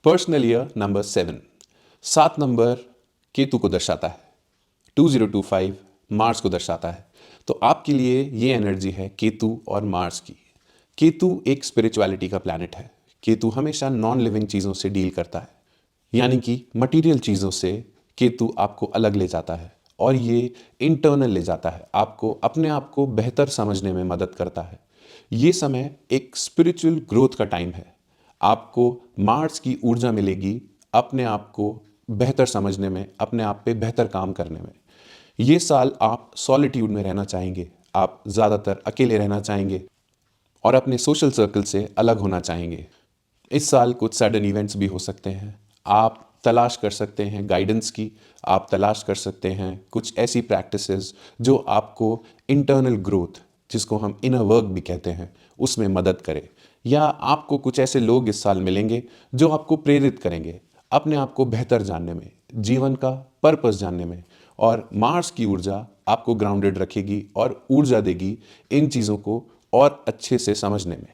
Personal year number 7, 7 number Ketu को दर्शाता है। 2025 मार्स को दर्शाता है। तो आपके लिए ये एनर्जी है केतु और मार्स की। केतु एक स्पिरिचुअलिटी का प्लैनेट है। केतु हमेशा नॉन लिविंग चीज़ों से डील करता है, यानी कि मटेरियल चीज़ों से केतु आपको अलग ले जाता है और ये इंटरनल ले जाता है, आपको अपने आप को बेहतर समझने में मदद करता है। ये समय एक स्पिरिचुअल ग्रोथ का टाइम है। आपको मार्स की ऊर्जा मिलेगी अपने आप को बेहतर समझने में, अपने आप पे बेहतर काम करने में। ये साल आप सॉलिट्यूड में रहना चाहेंगे, आप ज़्यादातर अकेले रहना चाहेंगे और अपने सोशल सर्कल से अलग होना चाहेंगे। इस साल कुछ सडन इवेंट्स भी हो सकते हैं। आप तलाश कर सकते हैं गाइडेंस की, आप तलाश कर सकते हैं कुछ ऐसी प्रैक्टिसेस जो आपको इंटरनल ग्रोथ, जिसको हम इनर वर्क भी कहते हैं, उसमें मदद करे। या आपको कुछ ऐसे लोग इस साल मिलेंगे जो आपको प्रेरित करेंगे अपने आप को बेहतर जानने में, जीवन का पर्पस जानने में। और मार्स की ऊर्जा आपको ग्राउंडेड रखेगी और ऊर्जा देगी इन चीज़ों को और अच्छे से समझने में।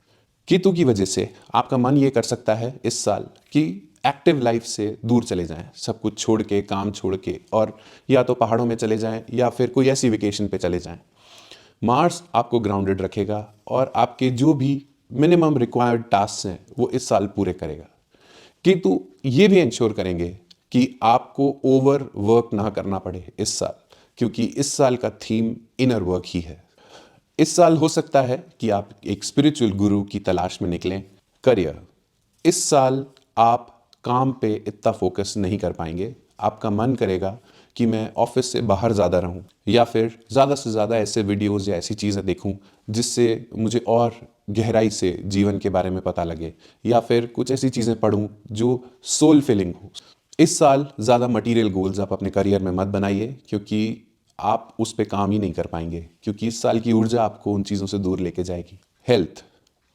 केतु की वजह से आपका मन ये कर सकता है इस साल कि एक्टिव लाइफ से दूर चले जाएं, सब कुछ छोड़ के, काम छोड़ के, और या तो पहाड़ों में चले जाएं या फिर कोई ऐसी वेकेशन पे चले जाएं। मार्स आपको ग्राउंडेड रखेगा और आपके जो भी मिनिमम रिक्वायर्ड टास्क हैं वो इस साल पूरे करेगा। केतु ये भी इंश्योर करेंगे कि आपको ओवर वर्क ना करना पड़े इस साल, क्योंकि इस साल का थीम इनर वर्क ही है। इस साल हो सकता है कि आप एक स्पिरिचुअल गुरु की तलाश में निकलें। करियर, इस साल आप काम पे इतना फोकस नहीं कर पाएंगे। आपका मन करेगा कि मैं ऑफिस से बाहर ज़्यादा रहूं या फिर ज़्यादा से ज़्यादा ऐसे वीडियोस या ऐसी चीज़ें देखूं जिससे मुझे और गहराई से जीवन के बारे में पता लगे, या फिर कुछ ऐसी चीज़ें पढूं जो सोल फिलिंग हो। इस साल ज़्यादा मटेरियल गोल्स आप अपने करियर में मत बनाइए, क्योंकि आप उस पे काम ही नहीं कर पाएंगे, क्योंकि इस साल की ऊर्जा आपको उन चीज़ों से दूर लेके जाएगी। हेल्थ,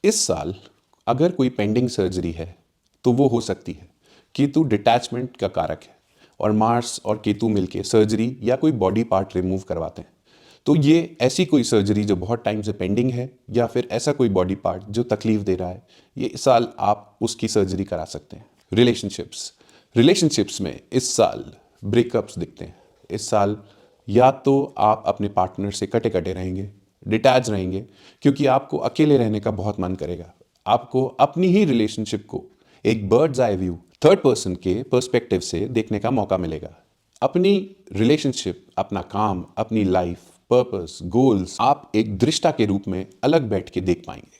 इस साल अगर कोई पेंडिंग सर्जरी है तो वो हो सकती है। केतु डिटैचमेंट का कारक है और मार्स और केतु मिलके सर्जरी या कोई बॉडी पार्ट रिमूव करवाते हैं। तो ये ऐसी कोई सर्जरी जो बहुत टाइम से पेंडिंग है, या फिर ऐसा कोई बॉडी पार्ट जो तकलीफ दे रहा है, ये इस साल आप उसकी सर्जरी करा सकते हैं। रिलेशनशिप्स में इस साल ब्रेकअप्स दिखते हैं। इस साल या तो आप अपने पार्टनर से कटे कटे रहेंगे, डिटैच रहेंगे, क्योंकि आपको अकेले रहने का बहुत मन करेगा। आपको अपनी ही रिलेशनशिप को एक birds eye view, third person के पर्सपेक्टिव से देखने का मौका मिलेगा। अपनी रिलेशनशिप, अपना काम, अपनी लाइफ, पर्पस, गोल्स आप एक दृष्टा के रूप में अलग बैठ के देख पाएंगे।